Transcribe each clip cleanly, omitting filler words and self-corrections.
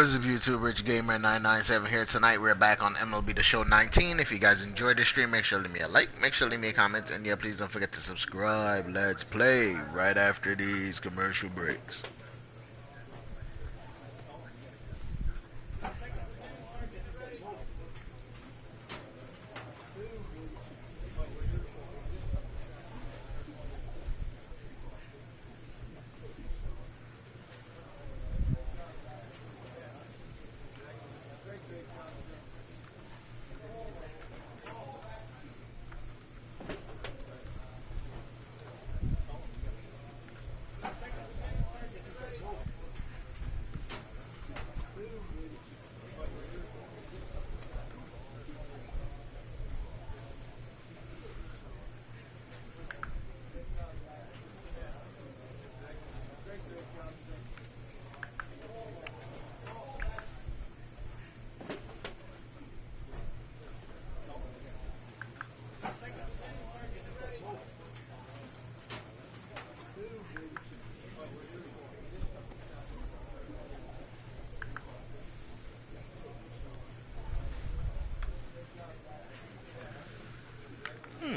What's up, YouTube? Rich Gamer 997 here. Tonight we're back on MLB The Show 19. If you guys enjoyed this stream, make sure to leave me a like, make sure to leave me a comment, and yeah, please don't forget to subscribe. Let's play right after these commercial breaks.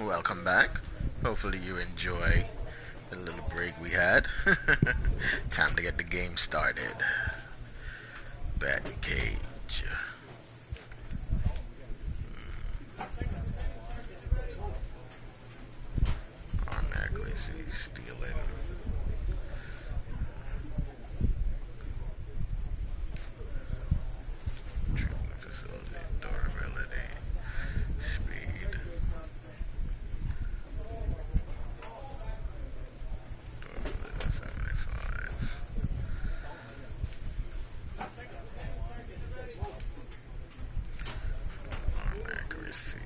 Welcome back. Hopefully you enjoy the little break we had. Time to get the game started. Batting cage. Arm accuracy, stealing. Treatment facility, durability, speed. Durability 75. Arm accuracy.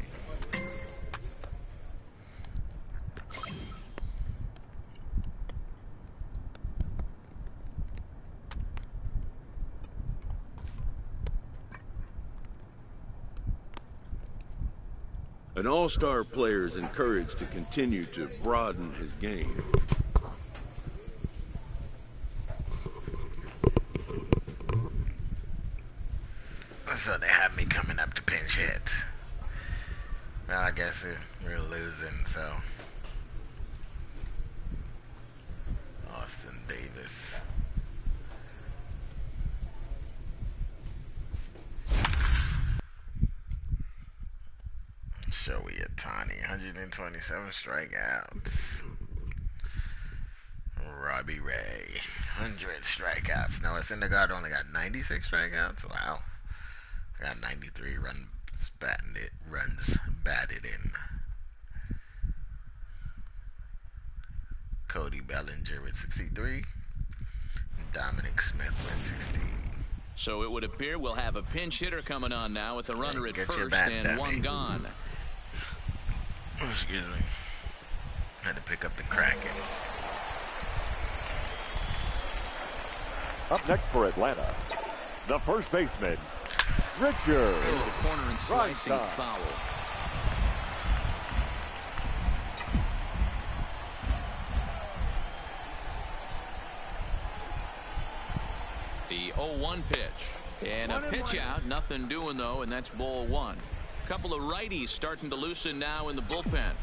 An all-star player is encouraged to continue to broaden his game. So they have me coming up to pinch hit. Well, I guess we're losing, so. Austin Davis. Showy Ohtani, 127 strikeouts. Robbie Ray, 100 strikeouts. Noah Syndergaard only got 96 strikeouts. Wow. Got 93 runs batted in. Cody Bellinger with 63. And Dominic Smith with 60. So it would appear we'll have a pinch hitter coming on now with a runner at Get your first bat, and dummy. one gone. Oh, excuse me. Had to pick up the Kraken. Up next for Atlanta, the first baseman, Richard. Into the corner and slicing Primetime. foul. The 0-1 pitch. And a pitch out. Nothing doing, though, and that's ball one. Couple of righties starting to loosen now in the bullpen.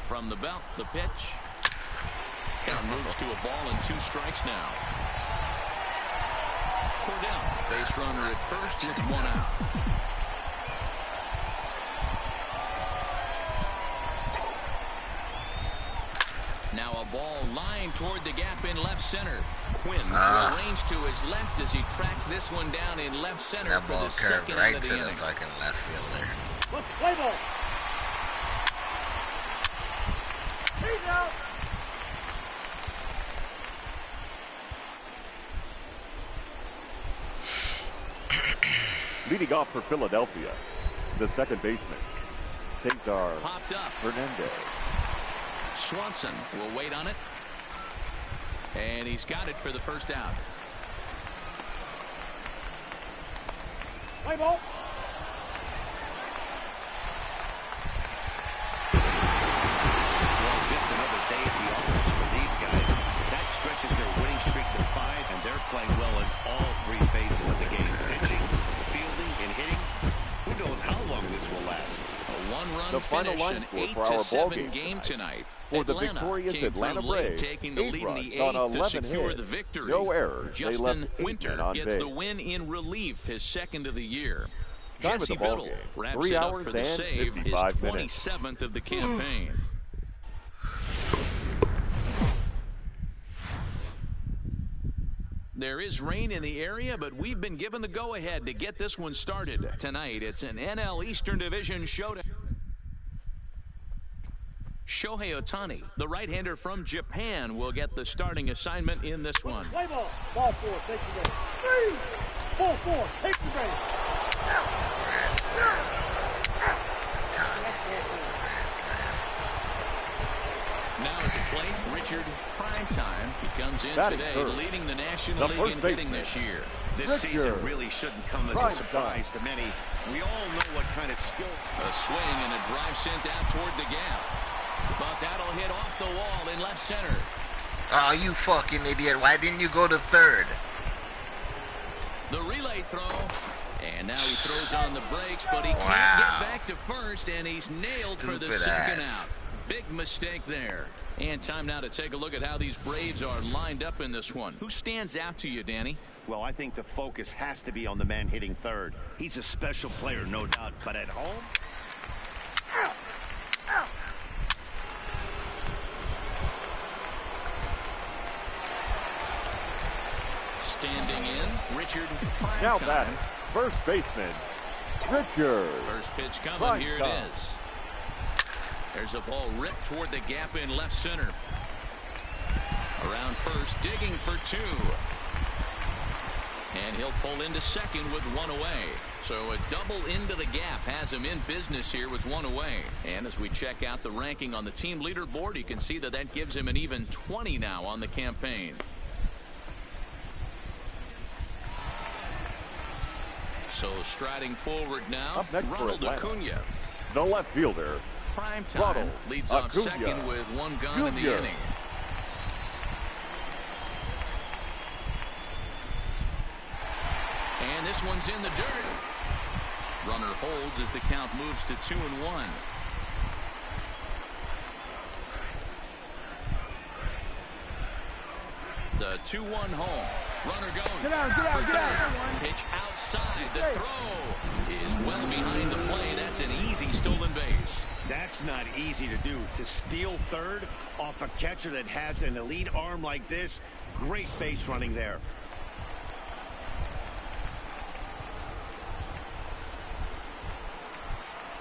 From the belt, the pitch. Count moves to a ball and 2 strikes now. Cordell, base runner at first with 1 out. Now a ball lined toward the gap in left center. Quinn will range to his left as he tracks this one down in left center That for ball the curved second right out of to the the inning. fucking left fielder. Play ball. He's out. Leading off for Philadelphia, the second baseman, Cesar Popped up. Hernandez. Swanson will wait on it. And he's got it for the first out. Play ball. One-run The final finish, line an score for our ball 8-7 game game tonight. For the Atlanta victorious came Atlanta through late, Braves, taking the 8 lead in the runs on 8th to 11 secure hits. the victory. No errors. They Justin left 8 Winter men on gets base. the win in relief, his second of the year. Time of Jesse the ball Biddle game, wraps 3 it up hours for the and save, his 55 minutes. 27th of the campaign. There is rain in the area, but we've been given the go-ahead to get this one started. Tonight, it's an NL Eastern Division showdown. Shohei Ohtani, the right-hander from Japan, will get the starting assignment in this one. Play ball. Ball 4, take the base. 3, ball 4, take the base. Now at the plate, Richard Primetime. He comes in Batting today, third. leading the National The League in first hitting baseman. this year. This season Richard. really shouldn't come as a Primetime. surprise to many. We all know what kind of skill. A swing and a drive sent out toward the gap. But that'll hit off the wall in left center. Oh, you fucking idiot. Why didn't you go to third? The relay throw. And now he throws on the brakes, but he can't Wow. get back to first, and he's nailed for the Stupid second ass. out. Big mistake there. And time now to take a look at how these Braves are lined up in this one. Who stands out to you, Danny? Well, I think the focus has to be on the man hitting third. He's a special player, no doubt, but at home. Standing in, Richard Now Primetime. batting, first baseman, Richard. First pitch coming. Here it Primetime. is. There's a ball ripped toward the gap in left center. Around first, digging for 2. And he'll pull into second with 1 away. So a double into the gap has him in business here with 1 away. And as we check out the ranking on the team leaderboard, you can see that that gives him an even 20 now on the campaign. So striding forward now, Up next for Ronald Atlanta. Acuna. The left fielder, Primetime Ronald leads off Acuna second with 1 gun in the Jr. inning. And this one's in the dirt. Runner holds as the count moves to 2-1. The 2-1 home. Runner goes. Get out, get out, get out. Pitch outside. The throw is well behind the play. That's an easy stolen base. That's not easy to do. To steal third off a catcher that has an elite arm like this, great base running there.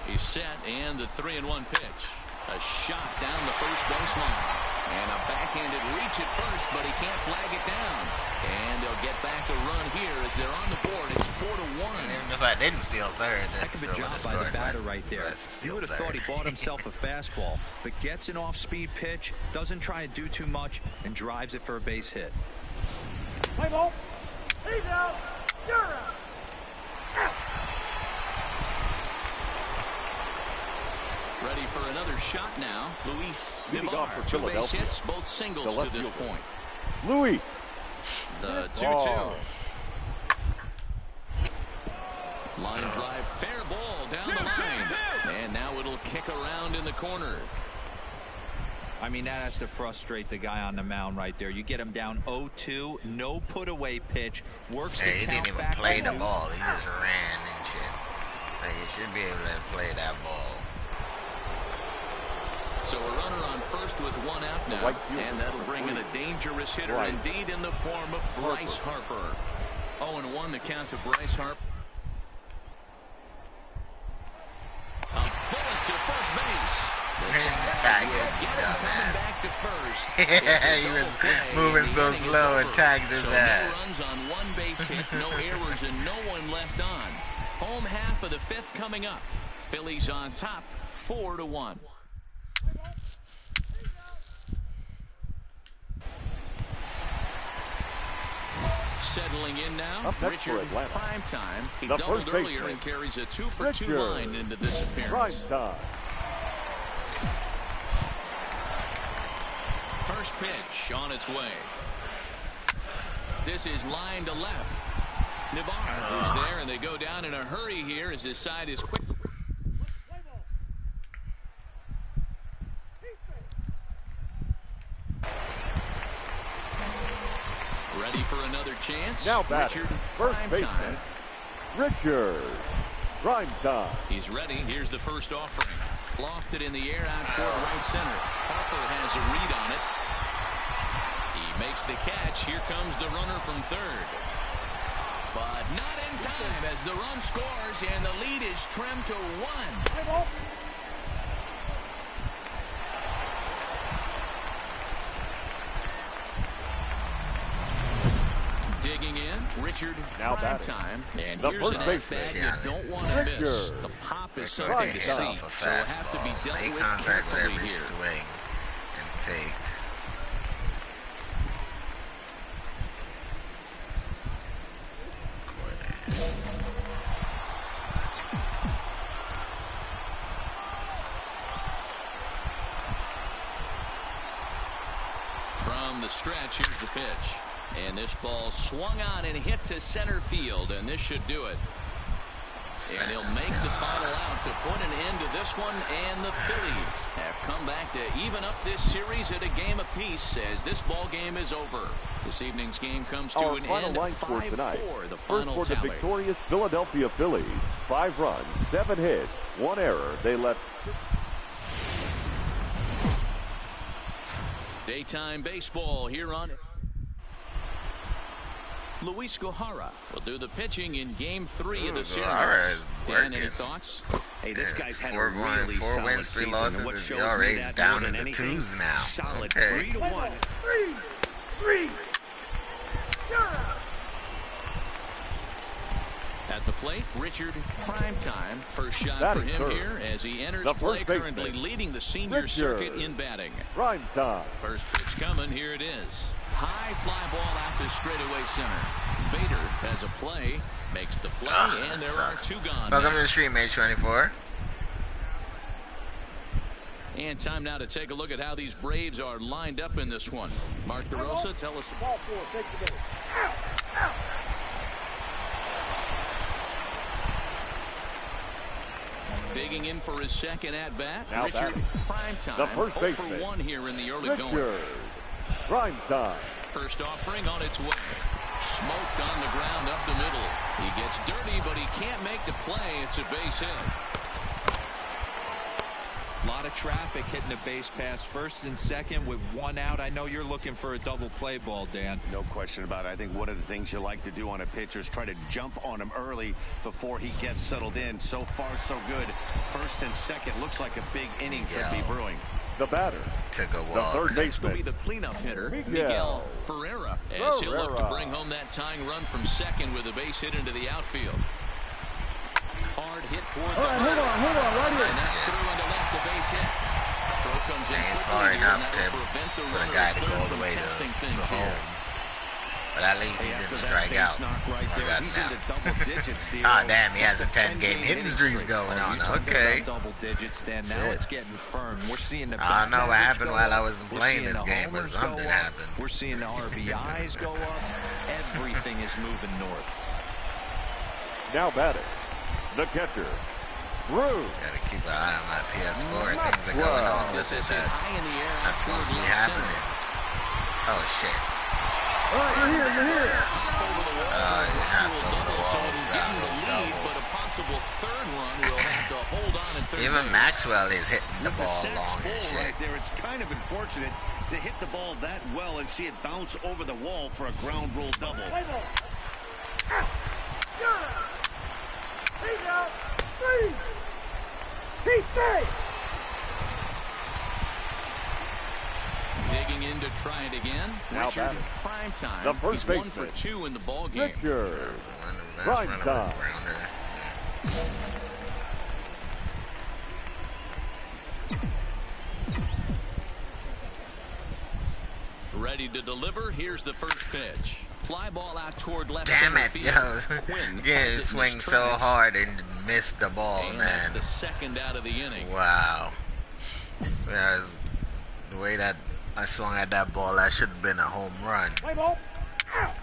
He's set, and the 3-1 pitch. A shot down the first baseline. And a backhanded reach at first, but he can't flag it down. And they'll get back a run here as they're on the board. It's 4-1. Even if I didn't steal third, Heck of a job by the batter right there. You would have thought he bought himself a fastball, but gets an off-speed pitch, doesn't try to do too much, and drives it for a base hit. Play ball. He's out. You're out. Ready for another shot now. Luis Leading off Villar. for 2 base Philadelphia. hits, both singles The to left this fielder. point. Louis. The 2-2. Oh. Line drive, fair ball down the line. And now it'll kick around in the corner. I mean, that has to frustrate the guy on the mound right there. You get him down 0-2, no put-away pitch, works Hey, the he count didn't even back play up. the ball. He just ran and shit. Like, he should be able to play that ball. So a runner on first with 1 out now, right fielder, and that'll bring in a Bryce. dangerous hitter Bryce. indeed in the form of Bryce Harper. 0-1 the count to Bryce Harper. A bullet to first base. Tag him, you Get him coming dumbass. back to first. He was moving so slow and tagged his So ass. no runs on 1 base hit, no errors, and no one left on. Home half of the 5th coming up. Phillies on top, 4-1. Settling in now, Up next for Richard Atlanta. Primetime. He The doubled first earlier baseman, and carries a 2-for-2 Richard line into this appearance. Primetime. First pitch on its way. This is line to left. Navarro who's there, and they go down in a hurry here as his side is quick. Ready for another chance. Now batting, Richard, first Primetime. baseman, Richard. Primetime. He's ready. Here's the first offering. Lofted in the air out toward right center. Harper has a read on it. He makes the catch. Here comes the runner from third. But not in time as the run scores and the lead is trimmed to 1. Digging in, Richard, Now Primetime. And the here's an first at-bat baseman. you don't want to miss. Richard. The pop is So something they to hit see. off a So it'll have to be fastball. dealt Make with contact for carefully every here. swing and take. From the stretch, here's the pitch. And this ball swung on and hit to center field, and this should do it. And he'll make the final out to put an end to this one, and the Phillies have come back to even up this series at a game apiece as this ball game is over. This evening's game comes to Our an final end, line score 5-4, tonight. the First final for the tally. victorious Philadelphia Phillies. 5 runs, 7 hits, 1 error. They left. Daytime baseball here on Luis Gohara will do the pitching in Game 3 of the series. Gohara is Dan, any working. thoughts? Hey, this guy's had a 4 really four solid wins, 3 season. losses. And what His shows ERA me is that down more in than the anything, 2s now. solid Okay. 3-1. Three. At the plate, Richard Primetime. First shot Batting for him third. here as he enters The play, first currently baseman, leading the senior Richard. circuit in batting. Primetime. First pitch coming, here it is. High fly ball out to straightaway center. Bader has a play, makes the play, and there are 2 gone. Welcome now. to the stream, H24. And time now to take a look at how these Braves are lined up in this one. Mark DeRosa, tell us. Ball 4, take the base. Digging in for his second at-bat, Now Richard batting. Primetime. The first 0 for baseman, 1 here in the early going. Richard. Primetime. First offering on its way. Smoked on the ground up the middle. He gets dirty, but he can't make the play. It's a base hit. A lot of traffic hitting the base pass first and second with 1 out. I know you're looking for a double play ball, Dan. No question about it. I think one of the things you like to do on a pitcher is try to jump on him early before he gets settled in. So far, so good. First and second looks like a big inning could be brewing. The batter. Took a The walk. third Next will be baseman, the cleanup hitter, Miguel Miguel Ferreira, as he'll look to Ferreira. bring home that tying run from second with a base hit into the outfield. Hard hit toward the Hold on, right here. and that's through into left, the base hit. Throw comes in Ain't quickly far here, enough and that'll prevent the for the runner guy at to go third all the from way to testing the things here. home. But at least he Hey, after didn't that strike base out. knock right I there, got he's now. into double digits. Ah, damn, he has a That's 10-game 10-game hitting streak going Oh, on. you talking Okay. about double digits, Dan. Now Shit. it's getting firm. We're seeing the I don't know what average happened go while I up. wasn't We're playing seeing this the game, but homers something go up. happened. We're seeing the RBIs go up. Everything is moving north. now batting. The catcher, Drew. Gotta keep an eye on my PS4. Things are going on with it. High in the air out That's supposed toward to be left happening. center. Oh, shit. All right, you're here. Over the wall, You have will to go to the double, so wall. it'll give him the lead, Double. but a possible third run will have to hold on in third Even base. Maxwell is hitting the With ball sack long pull and shit. right there, it's kind of unfortunate to hit the ball that well and see it bounce over the wall for a ground rule double. Play ball. He's out. 3. He stays. Digging in to try it again. Now Richard batting. Primetime. The first He's 1 for baseman, 2 in the ball game. Richard. Prime time. Ready to deliver. Here's the first pitch. Fly ball out toward left Damn center it, field. yo. Quinn Yeah, has it in swing his so tracks. hard and missed the ball, And that's man. the second out of the inning. Wow. So that was the way that I swung at that ball. That should have been a home run. Play ball. Out.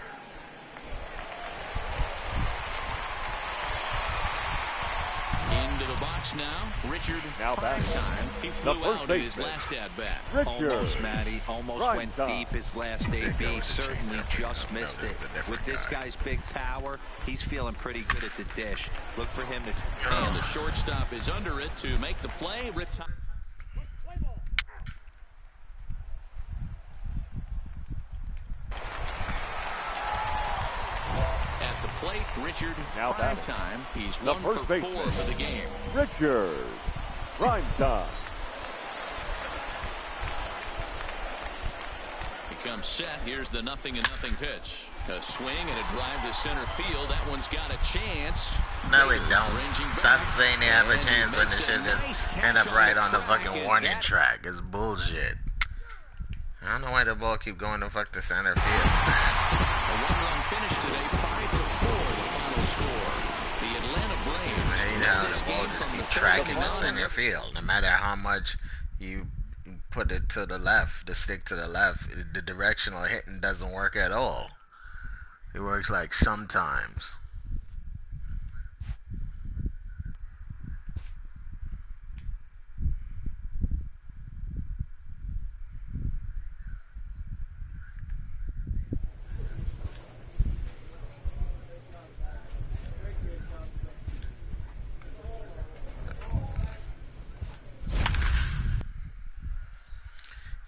Into the box now, Richard Now Primetime. He the flew first out in his baseman, last at-bat. Richard. Almost, Matty. Almost went Primetime. deep his last AB. Certainly just missed it. With this guy's big power, he's feeling pretty good at the dish. Look for him to... And the shortstop is under it to make the play. Retire. At the plate, Richard Now batting. Primetime. He's The 1 first for baseman, 4 for the game. Richard Primetime. He comes set. Here's the 0-0 pitch. A swing and a drive to center field. That one's got a chance. No, we don't. Ranging Stop back. saying they have a And he chance when the makes shit a just nice end catch up right on the flag. fucking Is warning that- track. It's bullshit. I don't know why the ball keep going to fuck the center field, man. A one-run finish today, 5-4, the final score. The Atlanta Braves. I hate led how this the ball game just from keep the third tracking to the the center field. No matter how much you put it to the left, the stick to the left, the directional hitting doesn't work at all. It works like sometimes.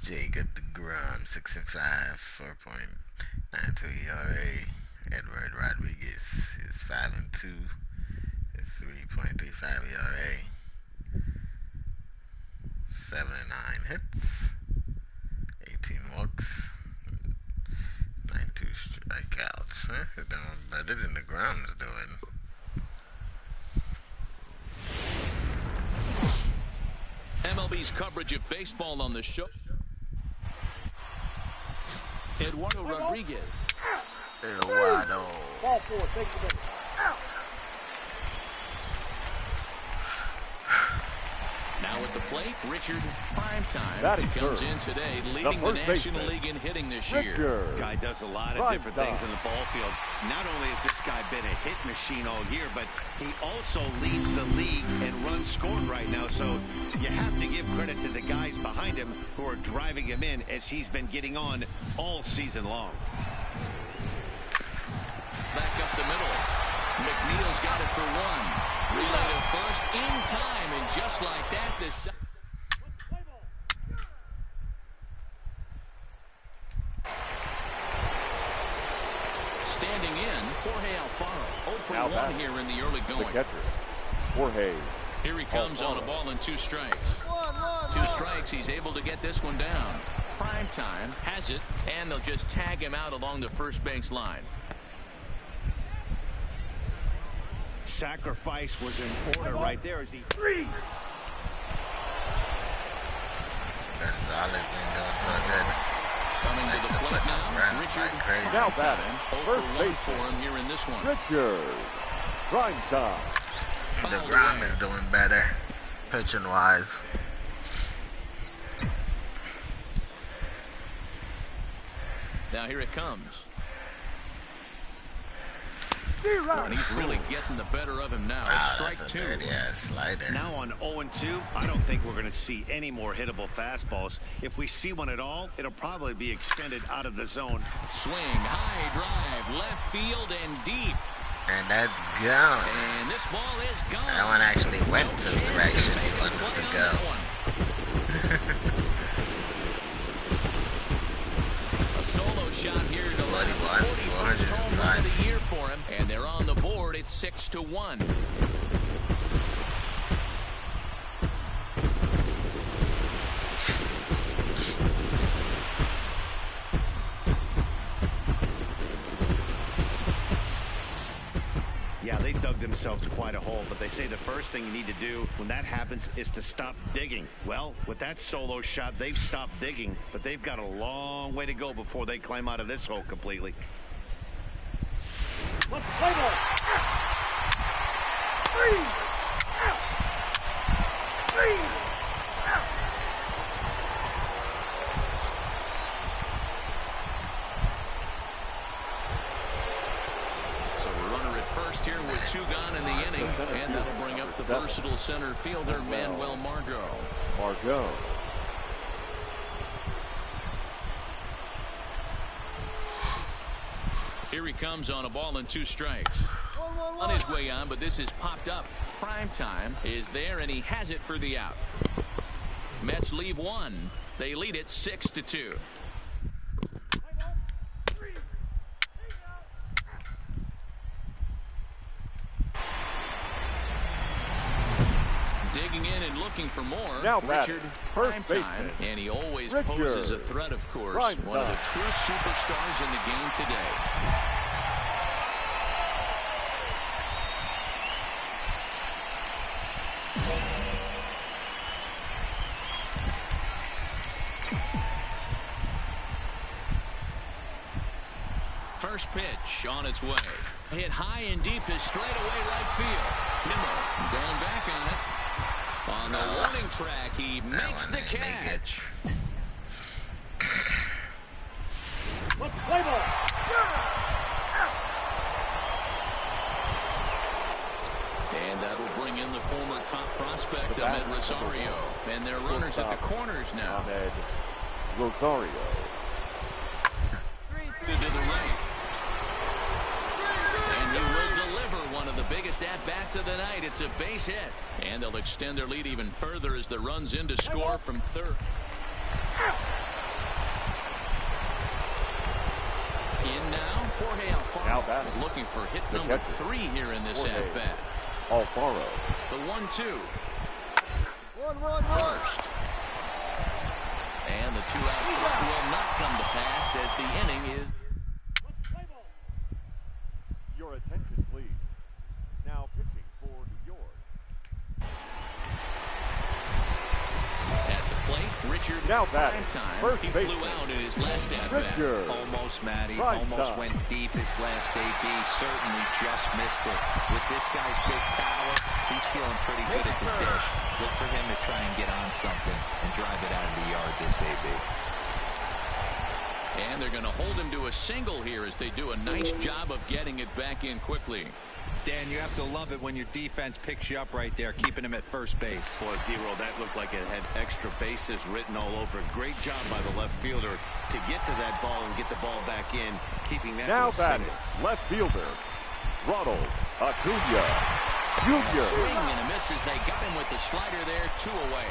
Jacob DeGrom, 6-5, 4.92 ERA. Edward Rodriguez is 5-2, is 3.35 ERA. 7-9 hits, 18 walks, 92 strikeouts. They're doing better than DeGrom is doing. MLB's coverage of baseball on the show. Eduardo Rodriguez. Eduardo. Ball 4, take the base. Now at the plate, Richard Primetime. Batting He comes third. in today leading the first National baseman, League in hitting this year. Richard Guy does a lot of different things in the ball field. Not only has this guy been a hit machine all year, but he also leads the league in runs scored right now. So you have to give credit to the guys behind him who are driving him in as he's been getting on all season long. Back up the middle. McNeil's got it for one. Relay to first in time, and just like that, this... Standing in, Jorge Alfaro. 0 for Now 1 batting. here in the early The going. catcher, Jorge. Here he comes on a ball and 2 strikes. 2 strikes, he's able to get this one down. Primetime has it, and they'll just tag him out along the first base line. Sacrifice was in order right there as he... Gonzalez ain't doing so good. Coming to the plate now, runs Richard like crazy. Now batting, 0 first for 1 for baseman, him here in this one. Richard Primetime. DeGrom is doing better, pitching wise. Now here it comes. And he's really getting the better of him now. It's Wow, strike that's a 2. dirty ass slider. Now on 0-2, I don't think we're going to see any more hittable fastballs. If we see one at all, it'll probably be extended out of the zone. Swing, high drive, left field and deep. And that's gone. And this ball is gone. That one actually went to the direction he wanted to go. A solo shot here to left. 41, 41st home run of the 405. year for him. And they're on the board. It's 6-1. Yeah, they dug themselves quite a hole, but they say the first thing you need to do when that happens is to stop digging. Well, with that solo shot, they've stopped digging, but they've got a long way to go before they climb out of this hole completely. Let's play ball. 3. 3. So a runner at first here with 2 gone in the inning, and that'll bring up the versatile center fielder, Manuel Margot. Here he comes on a ball and 2 strikes. On his way on, but this is popped up. Primetime is there, and he has it for the out. Mets leave 1. They lead it 6-2. Digging in and looking for more. Now Richard Primetime, baseman. and he always poses a threat, of course. One of the true superstars in the game today. First pitch on its way. Hit high and deep to straightaway right field. Nimmo going back on it. On the warning track, he makes the catch. Let's play ball. And that will bring in the former top prospect, Ahmed Rosario. And their runners at the corners now. Ahmed Rosario. To the right. And he will deliver one of the biggest at-bats of the night. It's a base hit. And they'll extend their lead even further as the run's in to score from third. In now, Jorge Alfaro is looking for hit number 3 here in this at-bat. Alfaro. The 1-2. First. And the 2-out throw will not come to pass as the inning is. Your attention, please. Now pitching for New York. At the plate, Richard Now batting, Primetime. first He baseman. flew out in his last at-bat. Richard. Almost, Matty. Primetime. Almost went deep his last AB. Certainly just missed it. With this guy's big power, he's feeling pretty good at the dish. Look for him to try and get on something and drive it out of the yard this AB. And they're going to hold him to a single here as they do a nice job of getting it back in quickly. Dan, you have to love it when your defense picks you up right there, keeping him at first base. Boy, D-Roll, that looked like it had extra bases written all over it. Great job by the left fielder to get to that ball and get the ball back in, keeping that Now to a batting, single. left fielder, Ronald Acuna Jr. Swing and a miss as they got him with the slider there, 2 away.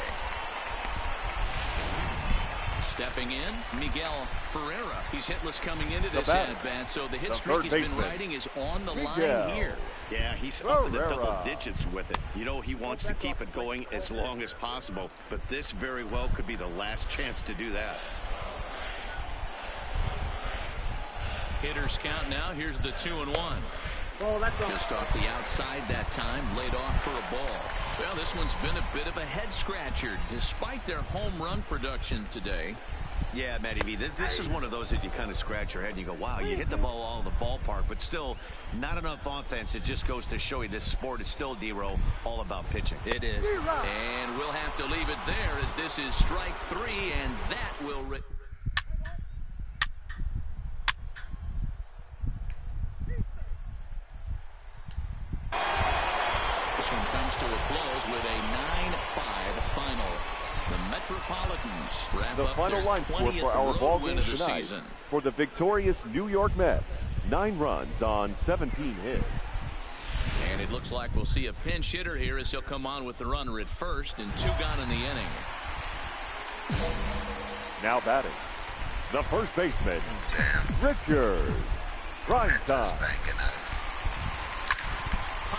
Stepping in, Miguel Ferreira. He's hitless coming into this at-bat, so the hit streak he's been riding is on the line here. Yeah, he's up in the double digits with it. You know, he wants to keep it going as long as possible, but this very well could be the last chance to do that. Hitters count now. Here's the 2-1. Oh, that's all. Just off the outside that time, laid off for a ball. Well, this one's been a bit of a head-scratcher, despite their home run production today. Yeah, Matty V, this is one of those that you kind of scratch your head and you go, wow, you hit the ball all the ballpark, but still not enough offense. It just goes to show you this sport is still, D-Roll, all about pitching. It is. And we'll have to leave it there as this is strike 3, and that will... This one comes to a close with a 9-5 final. The Metropolitans wrap The up final their line score 20th for our road ball win game of the tonight season. for the victorious New York Mets. 9 runs on 17 hits. And it looks like we'll see a pinch hitter here as he'll come on with the runner at first and 2 gone in the inning. Now batting, the first baseman, Damn. Richard That's Primetime. spanking us.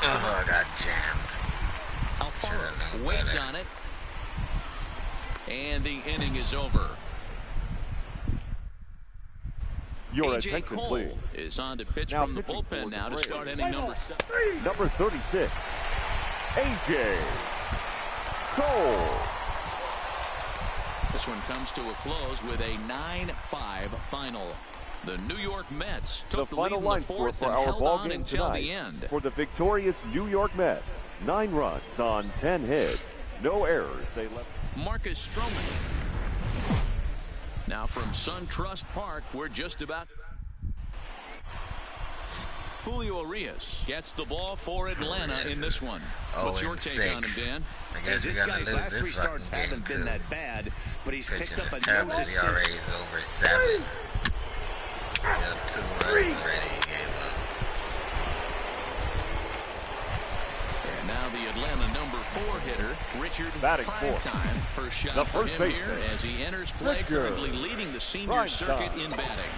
Oh, I got jammed. Alfaro waits on it. And the inning is over. Your A.J. attention, Cole please. is on to pitch Now from the pitching bullpen for now the to start Braves. inning number 7. Number 36, A.J. Cole. This one comes to a close with a 9-5 final. The New York Mets The took the lead final in the line score 4th for and our held ball on game until the tonight end. for the victorious New York Mets. 9 runs on 10 hits. No errors. They left. Marcus Stroman. Now from SunTrust Park, we're just about... Julio Urias gets the ball for Atlanta in this one. What's your take on him, Dan? I guess we're going to lose this fucking game, too. Bad, but he's Pitching is terrible. The ERA is over 7. He got 2 runs already. He gave up. And now the Atlanta number 4 hitter, Richard Primetime. First shot for him here as he enters play, currently leading the senior circuit in batting.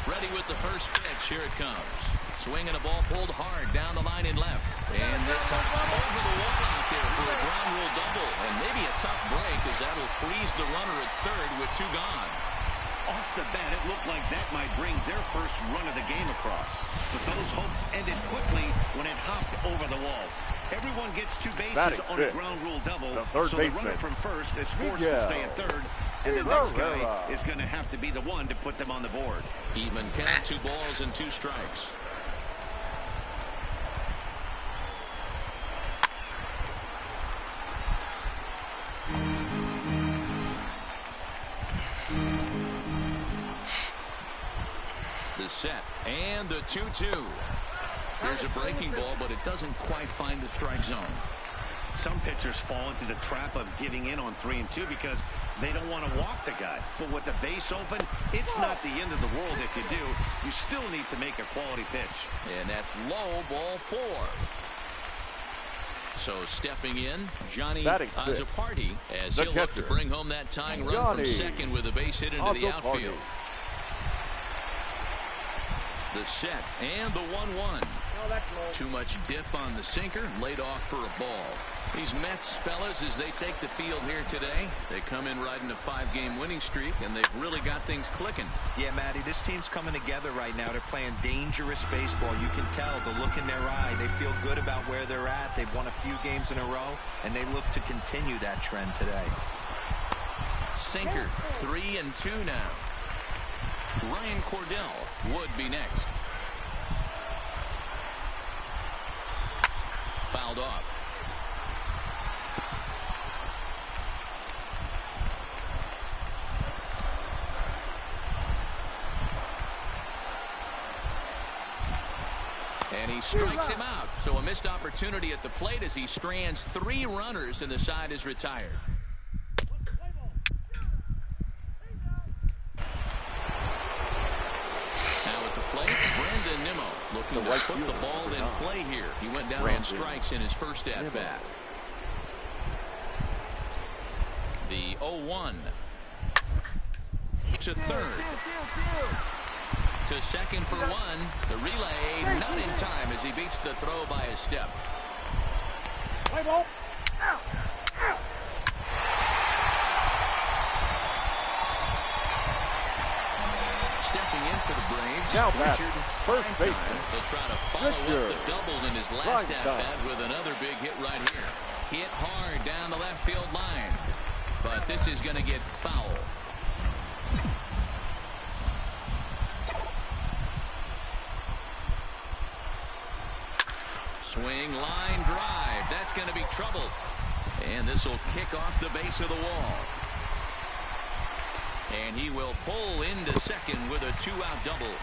Ready with the first pitch. Here it comes. Swinging a ball pulled hard down the line in left. And this hops over the wall out there for a ground rule double. And maybe a tough break as that'll freeze the runner at third with 2 gone. Off the bat, it looked like that might bring their first run of the game across. But those hopes ended quickly when it hopped over the wall. Everyone gets 2 bases on a ground rule double, so the runner from first is forced to stay at third, and the next guy is going to have to be the one to put them on the board. Even count, 2 balls and 2 strikes. The set and the 2-2. Here's a breaking ball, but it doesn't quite find the strike zone. Some pitchers fall into the trap of giving in on 3 and 2 because they don't want to walk the guy. But with the base open, it's not the end of the world if you do. You still need to make a quality pitch. And that's low, ball 4. So stepping in, Johnny Azzopardi, as he'll look to bring home that tying run from second with a base hit into the outfield. The set and the 1-1. Too much dip on the sinker, laid off for a ball. These Mets fellas, as they take the field here today, they come in riding a 5-game winning streak, and they've really got things clicking. Yeah, Matty, this team's coming together right now. They're playing dangerous baseball. You can tell the look in their eye. They feel good about where they're at. They've won a few games in a row, and they look to continue that trend today. Sinker, 3-2 now. Ryan Cordell would be next. Fouled off. And he strikes him out. So a missed opportunity at the plate as he strands 3 runners and the side is retired. Looking to put the ball in play here. He went down on strikes in his first at-bat. The 0-1 to third. To second for 1. The relay not in time as he beats the throw by a step. Play ball. Stepping in for the Braves, now Richard first baseman. He'll try to follow up the double in his last at-bat with another big hit right here. Hit hard down the left field line, but this is going to get foul. Swing, line drive. That's going to be trouble, and this will kick off the base of the wall. And he will pull into second with a 2-out double.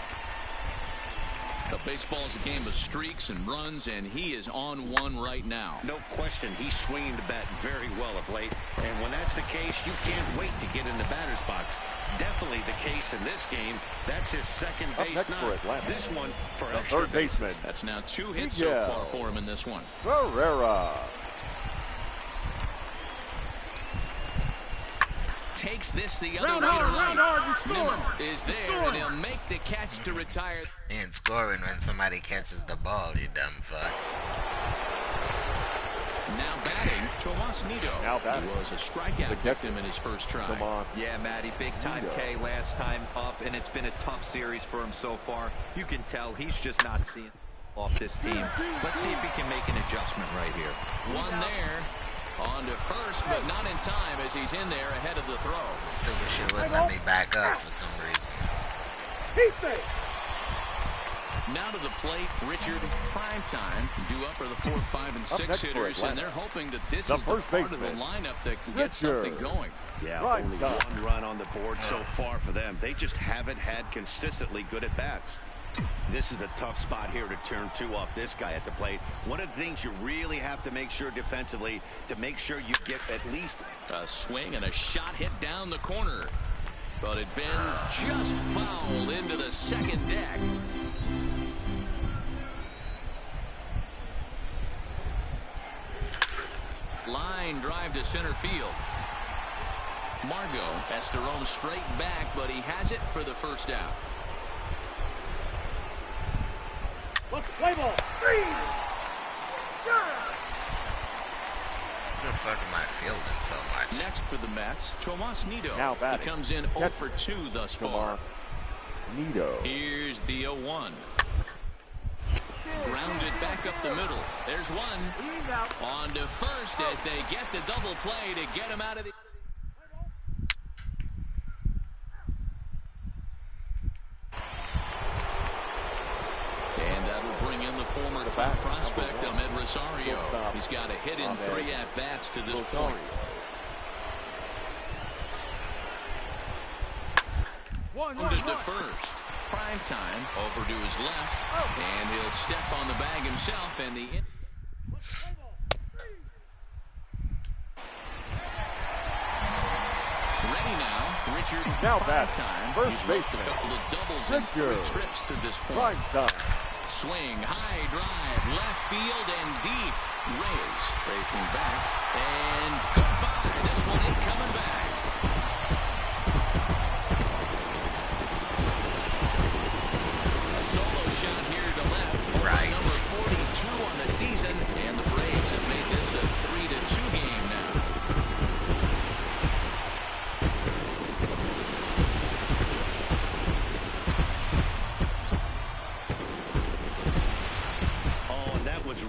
The baseball's a game of streaks and runs, and he is on one right now. No question, he's swinging the bat very well of late. And when that's the case, you can't wait to get in the batter's box. Definitely the case in this game. That's his second base knock. This one for extra third baseman. That's now 2 hits so far for him in this one. Herrera takes this the other way to right. Nimmo is there, and he'll make the catch to retire. He ain't scoring when somebody catches the ball, you dumb fuck. Now batting, Tomas Nido. He was a strikeout victim in his first try. Yeah, Matty, big time K last time up, and it's been a tough series for him so far. You can tell he's just not seeing off this team. Let's see if he can make an adjustment right here. One there. On to first, but not in time as he's in there ahead of the throw. Stupid shit wouldn't let me back up for some reason. Now to the plate, Richard Primetime. Due up are the 4, 5, and 6 hitters, and they're hoping that this is the part of the lineup that can get something going. Yeah, only 1 run on the board so far for them. They just haven't had consistently good at-bats. This is a tough spot here to turn two off this guy at the plate. One of the things you really have to make sure defensively to make sure you get at least a swing and a shot hit down the corner. But it bends just foul into the second deck. Line drive to center field. Margot has to roam straight back, but he has it for the first out. Let's play ball. The fuck am I fielding so much? Next for the Mets, Tomas Nido. Now He batting. comes in 0 for 2 thus far. Nido. Here's the 0-1. Grounded back up the middle. There's one. On to first as they get the double play to get him out of the... And that'll bring in the former top prospect, Ahmed Rosario. He's got a hit in 3 at-bats to this point. Wounded to first. Primetime over to his left, and he'll step on the bag himself, and the... Ready now, Richard. Now back. Primetime. He's worked a couple of doubles and 3 trips to this point. Swing, high drive, left field and deep. Reyes racing back, and goodbye. This one ain't coming back. A solo shot here to left. Right. Number 42 on the season, and the Braves have made this a 3-2 game now.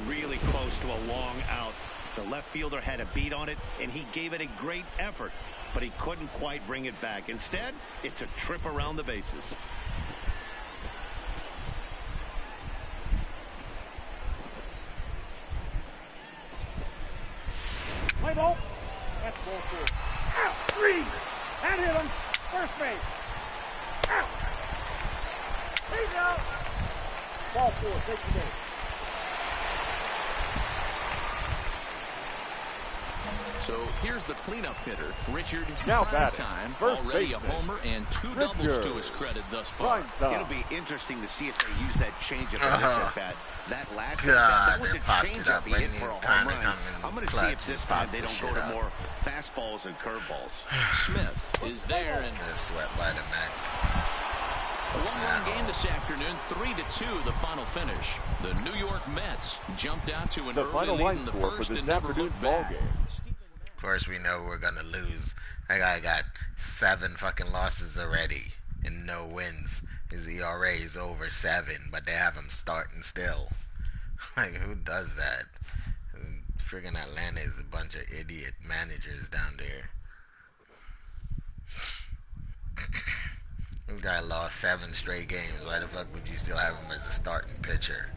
Really close to a long out. The left fielder had a beat on it, and he gave it a great effort, but he couldn't quite bring it back. Instead, it's a trip around the bases. Play ball. That's ball 4. Out. 3. That hit him. First base. Out. He's out. Ball 4. Take the base. So here's the cleanup hitter, Richard. Now batting. Primetime, First already baseman. a homer and 2 doubles to his credit thus far. It'll be interesting to see if they use that changeup in this at-bat. That last God, at-bat, that was they a popped it changeup up. he They hit need for a time home to run. come in I'm going to see clutch if this and time pop they the don't go shit to up. more fastballs and curveballs. Smith is there, and Get swept by the Mets. a one-run game this afternoon, 3-2, the final finish. The New York Mets jumped out to an The early final lead line in the score for first this and never afternoon's looked ball back. game. Of course, we know we're gonna lose. That guy got 7 fucking losses already and no wins. His ERA is over 7, but they have him starting still. Like, who does that? Friggin' Atlanta is a bunch of idiot managers down there. This guy lost 7 straight games. Why the fuck would you still have him as a starting pitcher?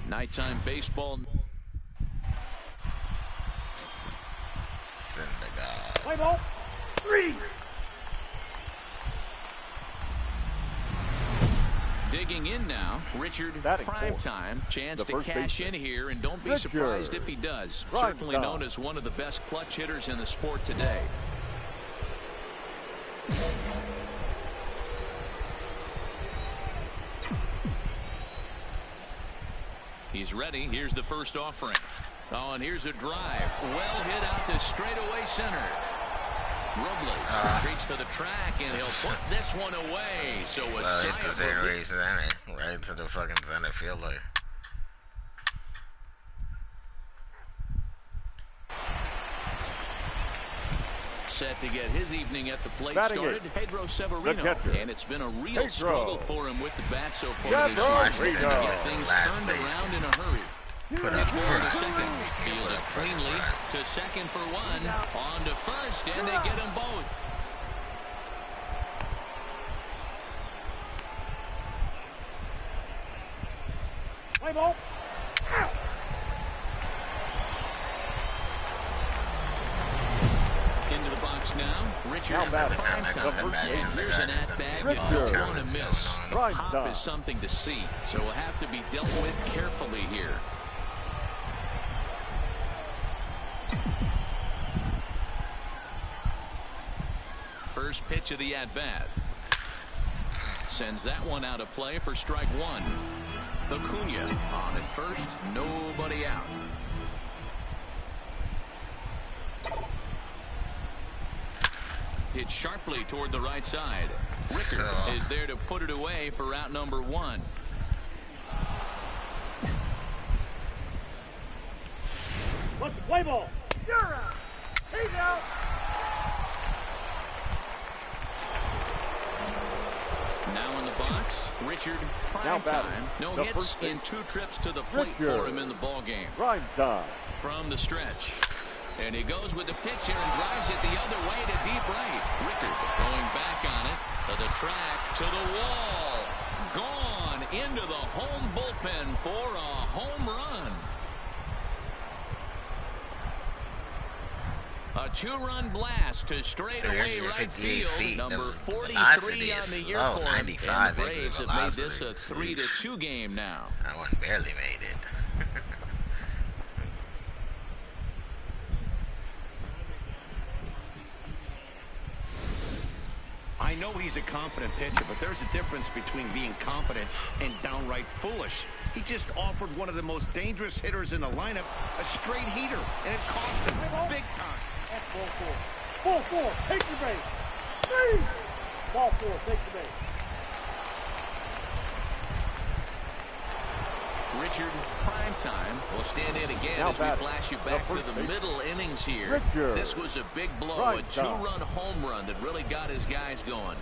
Nighttime baseball. Syndergaard. Play ball. 3. Digging in now, Richard. Batting Primetime, chance The to first cash baseman. in here, and don't be Richard. surprised if he does. Primetime. Certainly known as one of the best clutch hitters in the sport today. He's ready. Here's the first offering. Oh, and here's a drive. Well hit out to straightaway center. Robles retreats to the track, and he'll put this one away. So a well, sigh hit the of center relief. base center, right to the fucking center fielder. Set to get his evening at the plate Batting started, it. Pedro Severino. And it's been a real Pedro. struggle for him with the bat so far Pedro. this Washington year. Pedro. Get things last turned base around can in a hurry. put up Pitch ball to runs. second. He can put Fielded up fucking cleanly runs. to second for one. On to first, and they get them both. Play ball. Out. Into the box now. Richard Now at batting. Every time I go Primetime. to bat, And here's an at-bat you Richard. don't want to miss. Primetime. Pop is something to see, so will have to be dealt with carefully here. First pitch of the at-bat. Sends that one out of play for strike one. Acuna on at first, nobody out. Hit sharply toward the right side. Rickard is there to put it away for out number one. Let's play ball. You're out. He's out. Now in the box, Richard Now Primetime. batting. No The hits first in pitch. 2 trips to the plate Richard. for him in the ball game. Primetime. From the stretch. And he goes with the pitch here and drives it the other way to deep right. Rickard going back on it to the track, to the wall. Gone into the home bullpen for a home run. A 2-run blast to straightaway right 358 field. feet. Number The 43 velocity on is the year slow, for him. 95 And the is the Braves have made this a velocity. 3-2 game now. That one barely made it. I know he's a confident pitcher, but there's a difference between being confident and downright foolish. He just offered one of the most dangerous hitters in the lineup a straight heater, and it cost him big time. That's ball four. Ball four. Take the base. Three. Ball four. Take the base. Richard Primetime will stand in again Now as we batting. flash you The back to first the base. middle innings here. Richard. This was a big blow, a Primetime. 2-run home run that really got his guys going.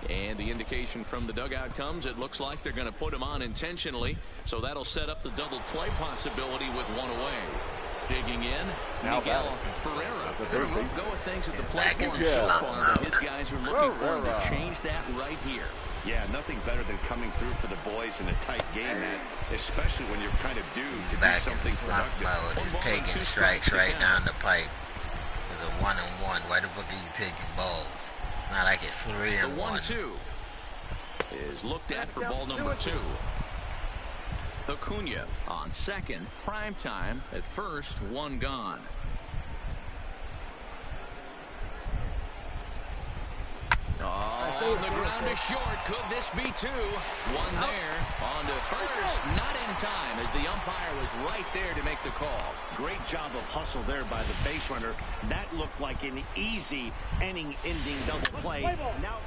And the indication from the dugout comes, it looks like they're going to put him on intentionally. So that'll set up the double play possibility with one away. Digging in, Now Miguel batting. Ferreira. The third Won't base. go with things at the He's plate back in for the him so slump far, mode. but his guys are looking for him to Ferreira. change that right here. Yeah, nothing better than coming through for the boys in a tight game, Matt, especially when you're kind of due He's to do back in something slump productive. mode. He's 1 ball and taking 2 strikes strikes right to down the pipe. It's a 1-1. Why the fuck are you taking balls? Not like it's 3 The and 1. 1-2 is looked at for ball number 2. Acuna on second. Primetime at first. One gone. Oh, on the ground is short. Could this be 2? One there. On to first. Not in time as the umpire was right there to make the call. Great job of hustle there by the base runner. That looked like an easy inning-ending double play. Now,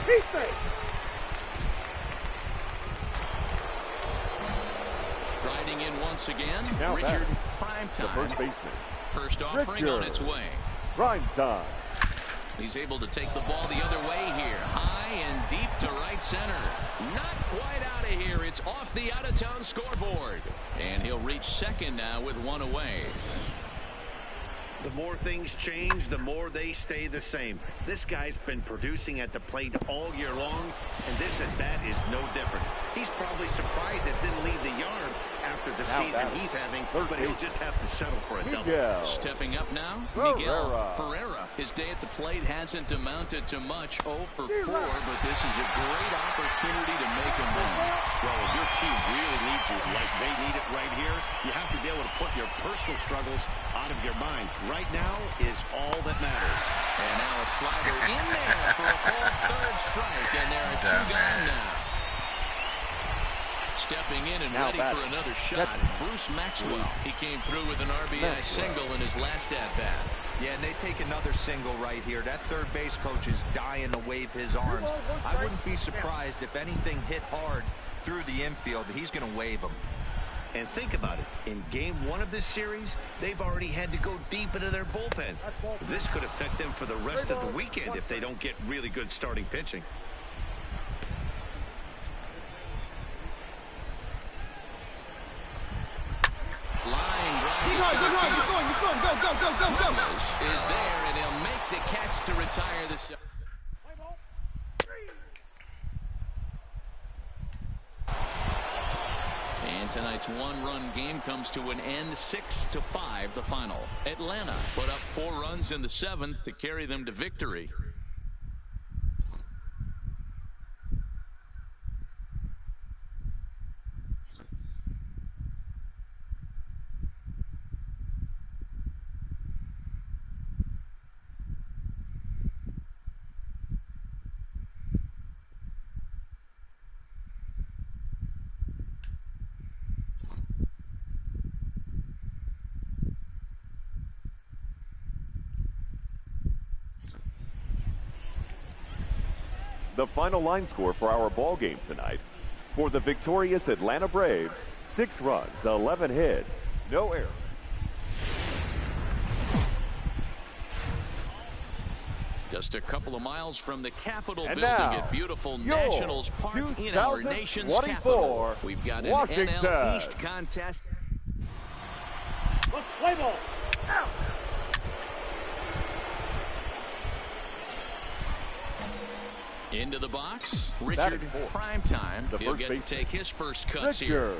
He's safe. Striding in once again. Now Richard batting. The Primetime. first baseman. First offering on Richard. its way. Primetime. He's able to take the ball the other way here. High and deep to right center. Not quite out of here. It's off the out-of-town scoreboard. And he'll reach second now with one away. the more things change, the more they stay the same. This guy's been producing at the plate all year long, and this at bat is no different. He's probably surprised it didn't leave the yard after the season he's having, but he'll just have to settle for a double. Stepping up now, Miguel Ferreira. His day at the plate hasn't amounted to much, 0 for 4, but this is a great opportunity to make a move. Well, if your team really needs you like they need it right here, you have to be able to put your personal struggles out of your mind. Right now is all that matters. And now a slider in there for a full third strike, and there are 2 down now. Stepping in and ready for another shot, Bruce Maxwell. He came through with an RBI single in his last at-bat. Yeah, and they take another single right here. That third base coach is dying to wave his arms. I wouldn't be surprised if anything hit hard through the infield. He's going to wave them. And think about it. In game 1 of this series, they've already had to go deep into their bullpen. This could affect them for the rest of the weekend if they don't get really good starting pitching. Line drive. He's going. Go. Is there, and he'll make the catch to retire the. And tonight's 1-run game comes to an end, 6-5 the final. Atlanta put up 4 runs in the 7th to carry them to victory. The final line score for our ball game tonight. For the victorious Atlanta Braves, 6 runs, 11 hits, no errors. Just a couple of miles from the Capitol And building now, at beautiful your Nationals Park in our nation's capital. We've got an Washington NL East contest. Let's play ball. Out. Into the box, Richard Primetime. He'll get to take his first cuts here.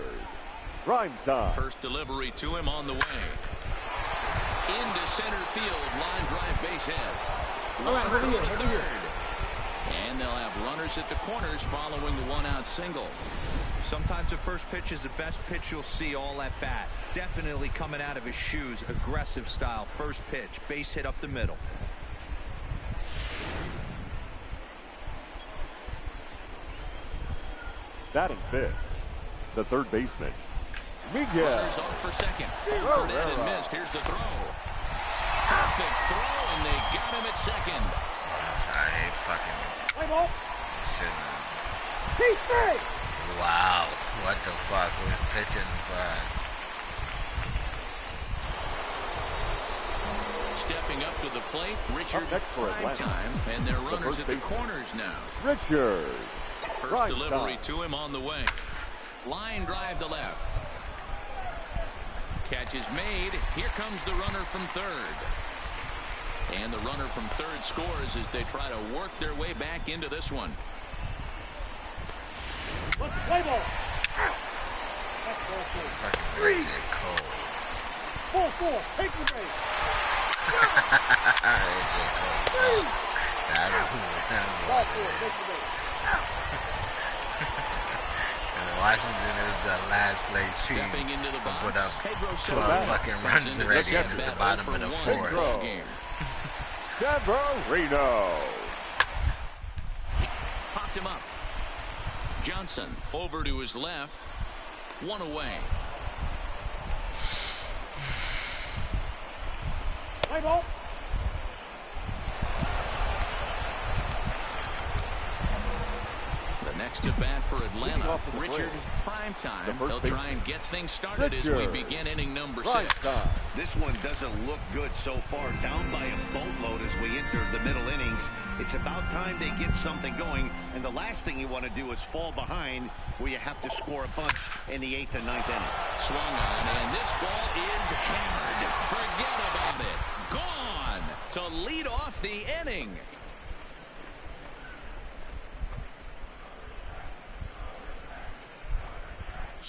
Primetime. First delivery to him on the way. Into center field, line drive base hit. Over here. And they'll have runners at the corners following the 1-out single. Sometimes the first pitch is the best pitch you'll see all at bat. Definitely coming out of his shoes, aggressive style. First pitch, base hit up the middle. Batting fifth, the third baseman, Miguel. Runners off for second. Over and missed. Here's the throw. Perfect throw, and they got him at second. I hate fucking Play ball. shit. P3. Wow. What the fuck? Who's pitching for us? Stepping up to the plate, Richard Primetime, and their runners at the corners now. Richard. First delivery to him on the way. Line drive to left. Catch is made. Here comes the runner from third. And the runner from third scores as they try to work their way back into this one. Let's play ball. Out. That's ball 4. 3. Cole. Ball 4. Take the base. That's what it is. Washington is the last place team to put up 12 fucking runs already, and it's the bottom of the 4th. Severino. Popped him up. Johnson over to his left. 1 away. Play ball. The next at bat for Atlanta, Richard Primetime. They'll try and get things started as we begin inning number 6. This one doesn't look good so far. Down by a boatload as we enter the middle innings. It's about time they get something going, and the last thing you want to do is fall behind where you have to score a bunch in the 8th and 9th inning. Swung on, and this ball is hammered. Forget about it. Gone to lead off the inning.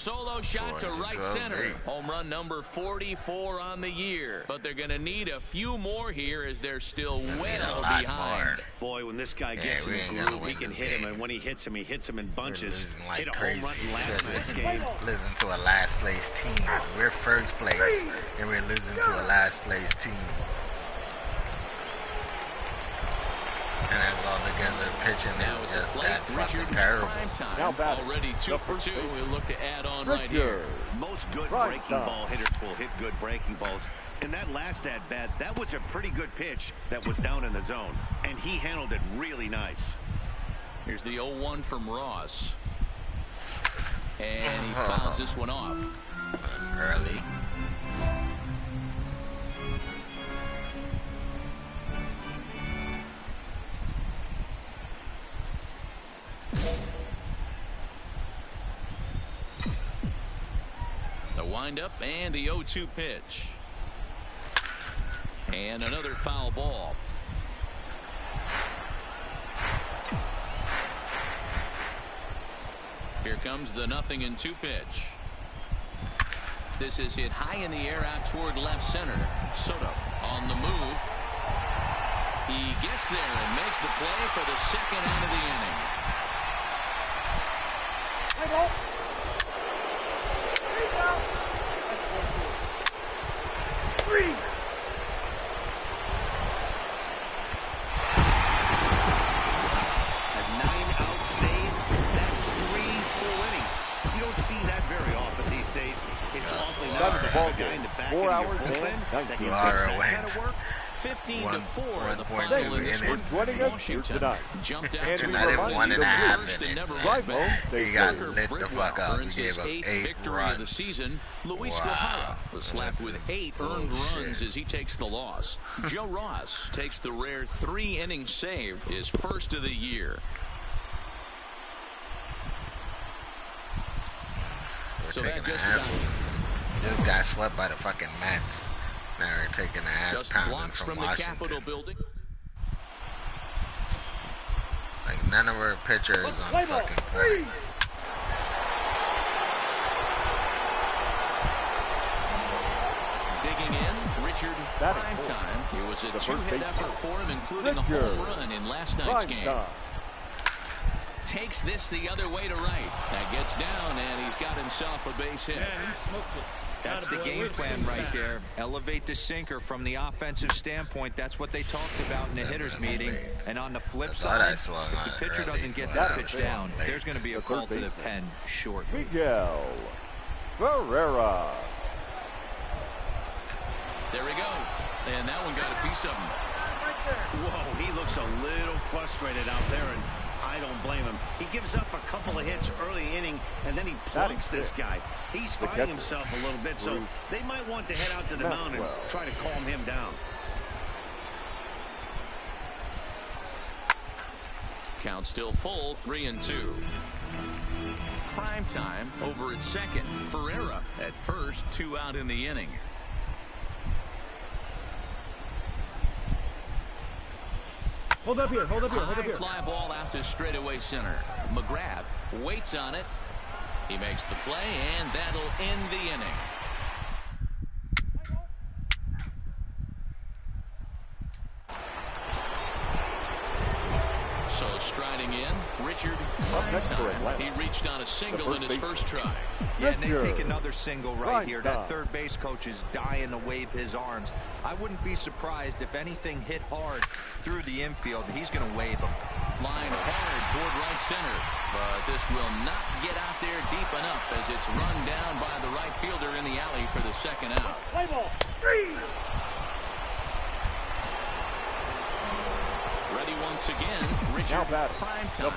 solo shot to right center. Home run number 44 on the year. But they're going to need a few more here as they're still well behind. Boy, when this guy gets in the groove, he can hit him. And when he hits him in bunches. Like hit a crazy. home run in last night's game. Losing to a last place team. We're first place, and we're losing to a last place team. And as all the guys are pitching is just that fucking terrible. Now already 2 for 2. He'll look to add on right here. Most good breaking ball hitters will hit good breaking balls. And that last at-bat, that was a pretty good pitch that was down in the zone. And he handled it really nice. Here's the 0-1 from Ross. And he fouls this one off. Early. The windup and the 0-2 pitch. And another foul ball. Here comes the 0-2 pitch. This is hit high in the air out toward left center. Soto on the move. He gets there and makes the play for the second out of the inning. Three. A 9-out save. That's 3 full innings. You don't see that very often these days. It's awfully nice to have a guy in the back 4 hours of your bullpen that can Laura that went kind of work. 15-4, the 1.2 final in this one. Washington jumped out to Tonight at 1.5 and never Drive looked back. home. He got lit the fuck up. He gave up 8 victory of the runs. season. Luis Wow. Guevara was slapped with 8 earned runs as he takes the loss. Joe Ross takes the rare 3-inning save, his first of the year. We're So taking that an just ass about whooping. This guy swept by the fucking Mets. Now we're taking an ass just pounding blocks from from the Capitol Washington. building. Like none of our pitchers on fucking point. Digging in, Richard Primetime. It was a 2-hit effort for him, including a home run in last night's game. Takes this the other way to right. That gets down, and he's got himself a base hit. That's the game plan right there. Elevate the sinker from the offensive standpoint. That's what they talked about in the hitters meeting. And on the flip side, if the pitcher doesn't get that pitch down, there's going to be a call to the pen shortly. Miguel Ferreira. There he goes. And that one got a piece of him. Whoa, he looks a little frustrated out there, and I don't blame him. He gives up a couple of hits early inning, and then he plunks this guy. He's fighting himself a little bit, so they might want to head out to the mound and try to calm him down. Count still full, 3-2. Primetime over at second. Ferreira at first, 2 out in the inning. Hold up here, hold up here, hold up High here. fly ball out to straightaway center. McGrath waits on it. He makes the play, and that'll end the inning. So striding in, Richard Primetime. He reached on a single in his first try. Yeah, and they take another single right here. That third base coach is dying to wave his arms. I wouldn't be surprised if anything hit hard through the infield. He's going to wave them. Line hard toward right center, but this will not get out there deep enough as it's run down by the right fielder in the alley for the second out. Play ball. 3. Ready once again, Richard Primetime.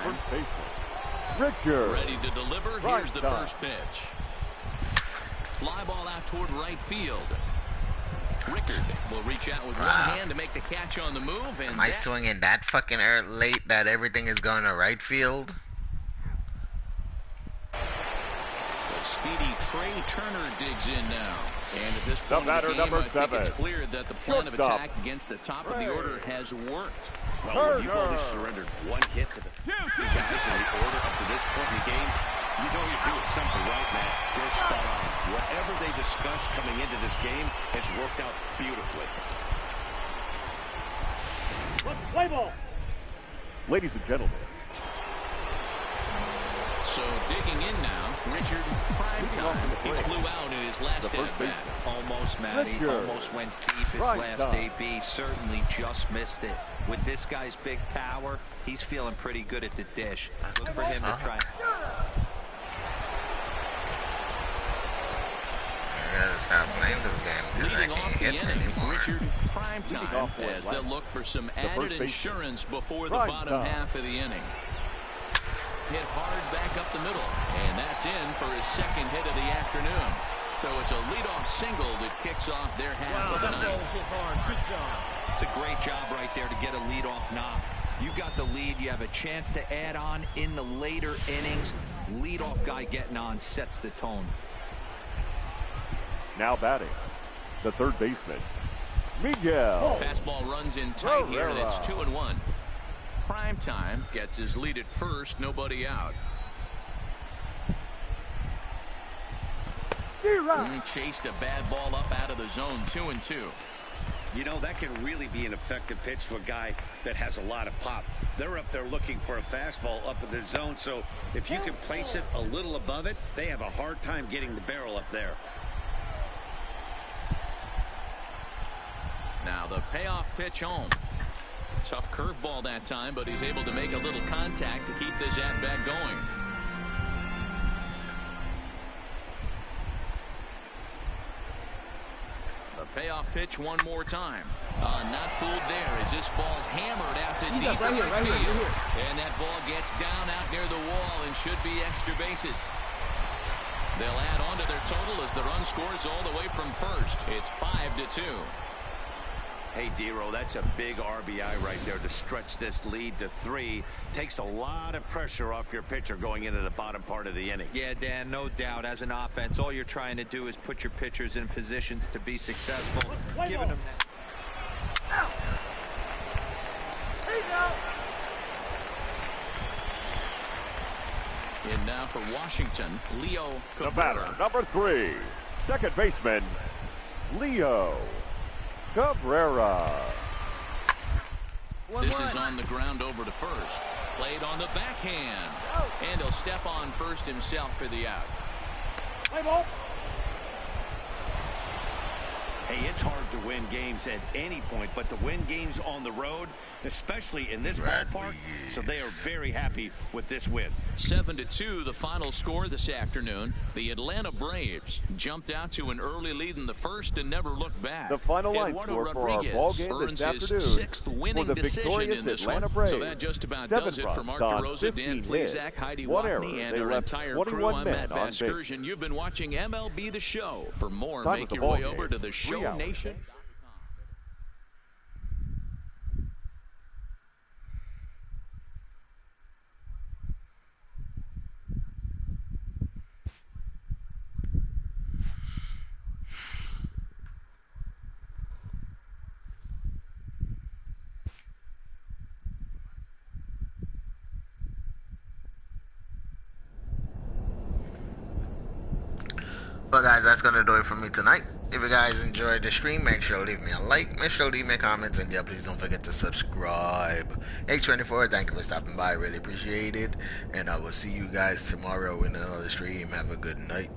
Richard. Ready to deliver. Here's the first pitch. Fly ball out toward right field. Rickard will reach out with one hand to make the catch on the move. And am I swinging that fucking late that everything is going to right field? The speedy Trey Turner digs in now. And at this point batter, in the game, number I think 7. it's clear that the plan of attack against the top of the order has worked. Well, you've only surrendered 1 hit to the guys in the order up to this point in the game. You know you're doing something right, man. You're spot on. Whatever they discussed coming into this game has worked out beautifully. Play ball. Ladies and gentlemen. So digging in now, Richard Primetime. He flew out in his last at-bat. Almost, Matty. Almost went deep his last AB. Certainly just missed it. With this guy's big power, he's feeling pretty good at the dish. Look for him to try. I gotta stop playing this game because I can't hit anymore. Richard Primetime as they'll look for some added insurance before the bottom half of the inning. Hit hard back up the middle, and that's in for his second hit of the afternoon. So it's a leadoff single that kicks off their half of the night. It's a great job right there to get a leadoff knock. You got the lead. You have a chance to add on in the later innings. Leadoff guy getting on sets the tone. Now batting, the third baseman, Miguel. Fastball runs in tight here, and it's 2-1. Primetime gets his lead at first, nobody out. Chased a bad ball up out of the zone, 2-2. You know, that can really be an effective pitch to a guy that has a lot of pop. They're up there looking for a fastball up in the zone, so if you can place it a little above it, they have a hard time getting the barrel up there. Now the payoff pitch home. Tough curveball that time, but he's able to make a little contact to keep this at-bat going. The payoff pitch one more time. Not fooled there as this ball's hammered out to deep right field. And that ball gets down out near the wall and should be extra bases. They'll add on to their total as the run scores all the way from first. It's 5-2. Hey, Dero, that's a big RBI right there to stretch this lead to 3. Takes a lot of pressure off your pitcher going into the bottom part of the inning. Yeah, Dan, no doubt. As an offense, all you're trying to do is put your pitchers in positions to be successful. Giving them that. And now for Washington, Leo The Cabrera. batter, number 3, second baseman, Leo Cabrera. This is on the ground over to first. Played on the backhand. And he'll step on first himself for the out. Play ball. Hey, it's hard to win games at any point, but to win games on the road, especially in this ballpark, so they are very happy with this win. 7-2, the final score this afternoon. The Atlanta Braves jumped out to an early lead in the first and never looked back. The final line Eduardo score for our Rodriguez ball game earns this his afternoon 6th winning for the decision victorious in this Atlanta one. Braves. So that just about 7 does it for Mark runs on DeRosa, Dan 15 Plezak, hits. Heidi One Watney, error. and They our left entire crew. 21 I'm men Matt on base. Vasgersian. You've been watching MLB The Show. For more, Time make of the your ball way game, over to the 3 Show hours. Nation. But guys, that's gonna do it for me tonight. If you guys enjoyed the stream, make sure to leave me a like, make sure to leave me comments, and yeah, please don't forget to subscribe. H24, thank you for stopping by, really appreciate it, and I will see you guys tomorrow in another stream. Have a good night.